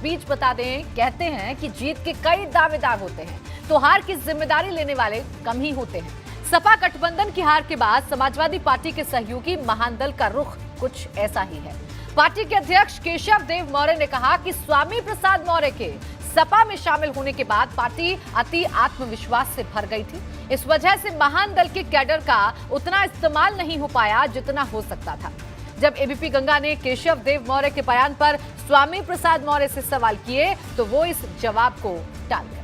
बीच बता दें, कहते हैं कि जीत के कई दावेदार होते हैं तो हार की जिम्मेदारी लेने वाले कम ही होते हैं। सपा गठबंधन की हार के बाद समाजवादी पार्टी के सहयोगी महान दल का रुख कुछ ऐसा ही है। पार्टी के अध्यक्ष केशव देव मौर्य ने कहा कि स्वामी प्रसाद मौर्य के सपा में शामिल होने के बाद पार्टी अति आत्मविश्वास से भर गई थी। इस वजह से महान दल के कैडर का उतना इस्तेमाल नहीं हो पाया जितना हो सकता था। जब एबीपी गंगा ने केशव देव मौर्य के बयान पर स्वामी प्रसाद मौर्य से सवाल किए तो वो इस जवाब को टाल गए।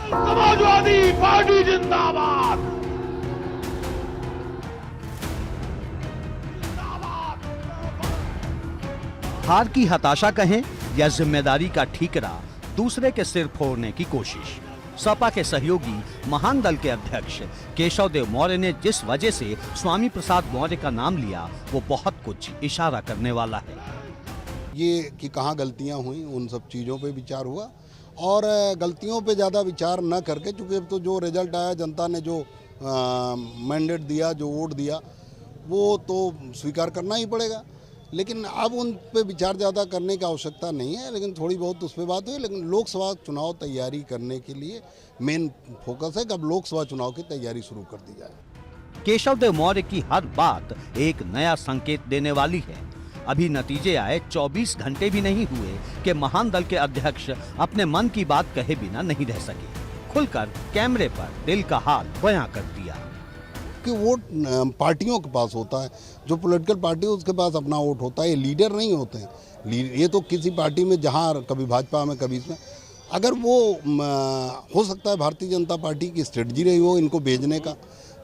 समाजवादी पार्टी जिंदाबाद। हार की हताशा कहें या जिम्मेदारी का ठीकरा दूसरे के सिर फोड़ने की कोशिश। सपा के सहयोगी महान दल के अध्यक्ष केशव देव मौर्य ने जिस वजह से स्वामी प्रसाद मौर्य का नाम लिया वो बहुत कुछ इशारा करने वाला है। ये कि कहाँ गलतियां हुई उन सब चीज़ों पे विचार हुआ और गलतियों पे ज़्यादा विचार न करके, चूँकि अब तो जो रिजल्ट आया, जनता ने जो मैंडेट दिया, जो वोट दिया, वो तो स्वीकार करना ही पड़ेगा। लेकिन अब उन पे विचार ज़्यादा करने की आवश्यकता नहीं है। लेकिन थोड़ी बहुत उस पर बात हुई। लेकिन लोकसभा चुनाव तैयारी करने के लिए मेन फोकस है कि अब लोकसभा चुनाव की तैयारी शुरू कर दी जाए। केशव देव मौर्य की हर बात एक नया संकेत देने वाली है। अभी नतीजे आए 24 घंटे भी नहीं हुए कि महान दल के अध्यक्ष अपने मन की बात कहे बिना नहीं रह सके। खुलकर कैमरे पर दिल का हाल बयां कर दिया कि वोट पार्टियों के पास होता है, जो पॉलिटिकल पार्टी है उसके पास अपना वोट होता है। ये लीडर नहीं होते हैं। ये तो किसी पार्टी में जहाँ कभी भाजपा में कभी इसमें, अगर वो हो सकता है भारतीय जनता पार्टी की स्ट्रेटजी रही हो इनको भेजने का,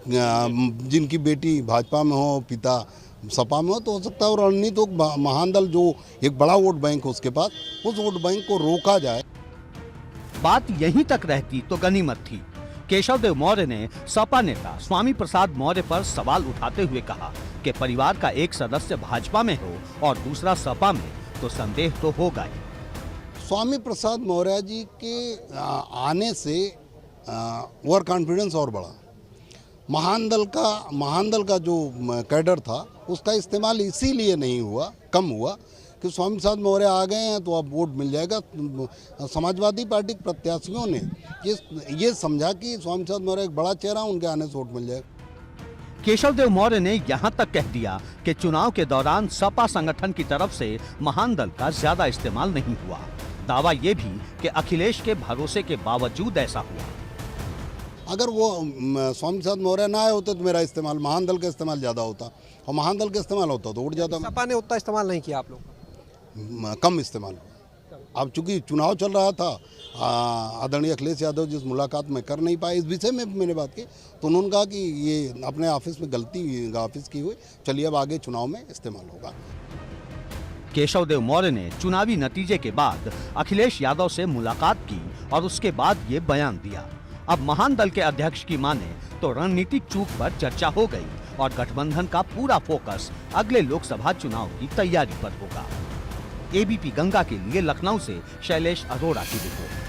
जिनकी बेटी भाजपा में हो, पिता सपा में हो, तो हो सकता है और रणनीति हो महान दल जो एक बड़ा वोट बैंक है उसके पास, उस वोट बैंक को रोका जाए। बात यहीं तक रहती तो गनीमत थी। केशव देव मौर्य ने सपा नेता स्वामी प्रसाद मौर्य पर सवाल उठाते हुए कहा कि परिवार का एक सदस्य भाजपा में हो और दूसरा सपा में तो संदेह तो होगा ही। स्वामी प्रसाद मौर्य जी के आने से ओवर कॉन्फिडेंस और बढ़ा। महान दल का जो कैडर था उसका इस्तेमाल इसीलिए नहीं हुआ, कम हुआ कि स्वामी प्रसाद मौर्य आ गए हैं तो अब वोट मिल जाएगा। समाजवादी पार्टी के प्रत्याशियों ने ये समझा कि स्वामी प्रसाद मौर्य एक बड़ा चेहरा, उनके आने से वोट मिल जाएगा। केशव देव मौर्य ने यहाँ तक कह दिया कि चुनाव के दौरान सपा संगठन की तरफ से महान दल का ज्यादा इस्तेमाल नहीं हुआ। दावा ये भी कि अखिलेश के भरोसे के बावजूद ऐसा हुआ। अगर वो स्वामी प्रसाद मौर्य ना आए होते तो मेरा इस्तेमाल, महान दल का इस्तेमाल ज़्यादा होता और महान दल का इस्तेमाल होता तो उठ जाता। सपा ने उतना इस्तेमाल नहीं किया, आप लोग कम इस्तेमाल हुआ। अब चूंकि चुनाव चल रहा था, आदरणीय अखिलेश यादव जिस मुलाकात में कर नहीं पाए, इस विषय में मैंने बात की तो उन्होंने कहा कि ये अपने ऑफिस में गलती ऑफिस की हुई, चलिए अब आगे चुनाव में इस्तेमाल होगा। केशव देव मौर्य ने चुनावी नतीजे के बाद अखिलेश यादव से मुलाकात की और उसके बाद ये बयान दिया। अब महान दल के अध्यक्ष की माने तो रणनीतिक चूक पर चर्चा हो गई और गठबंधन का पूरा फोकस अगले लोकसभा चुनाव की तैयारी पर होगा। एबीपी गंगा के लिए लखनऊ से शैलेश अरोड़ा की रिपोर्ट।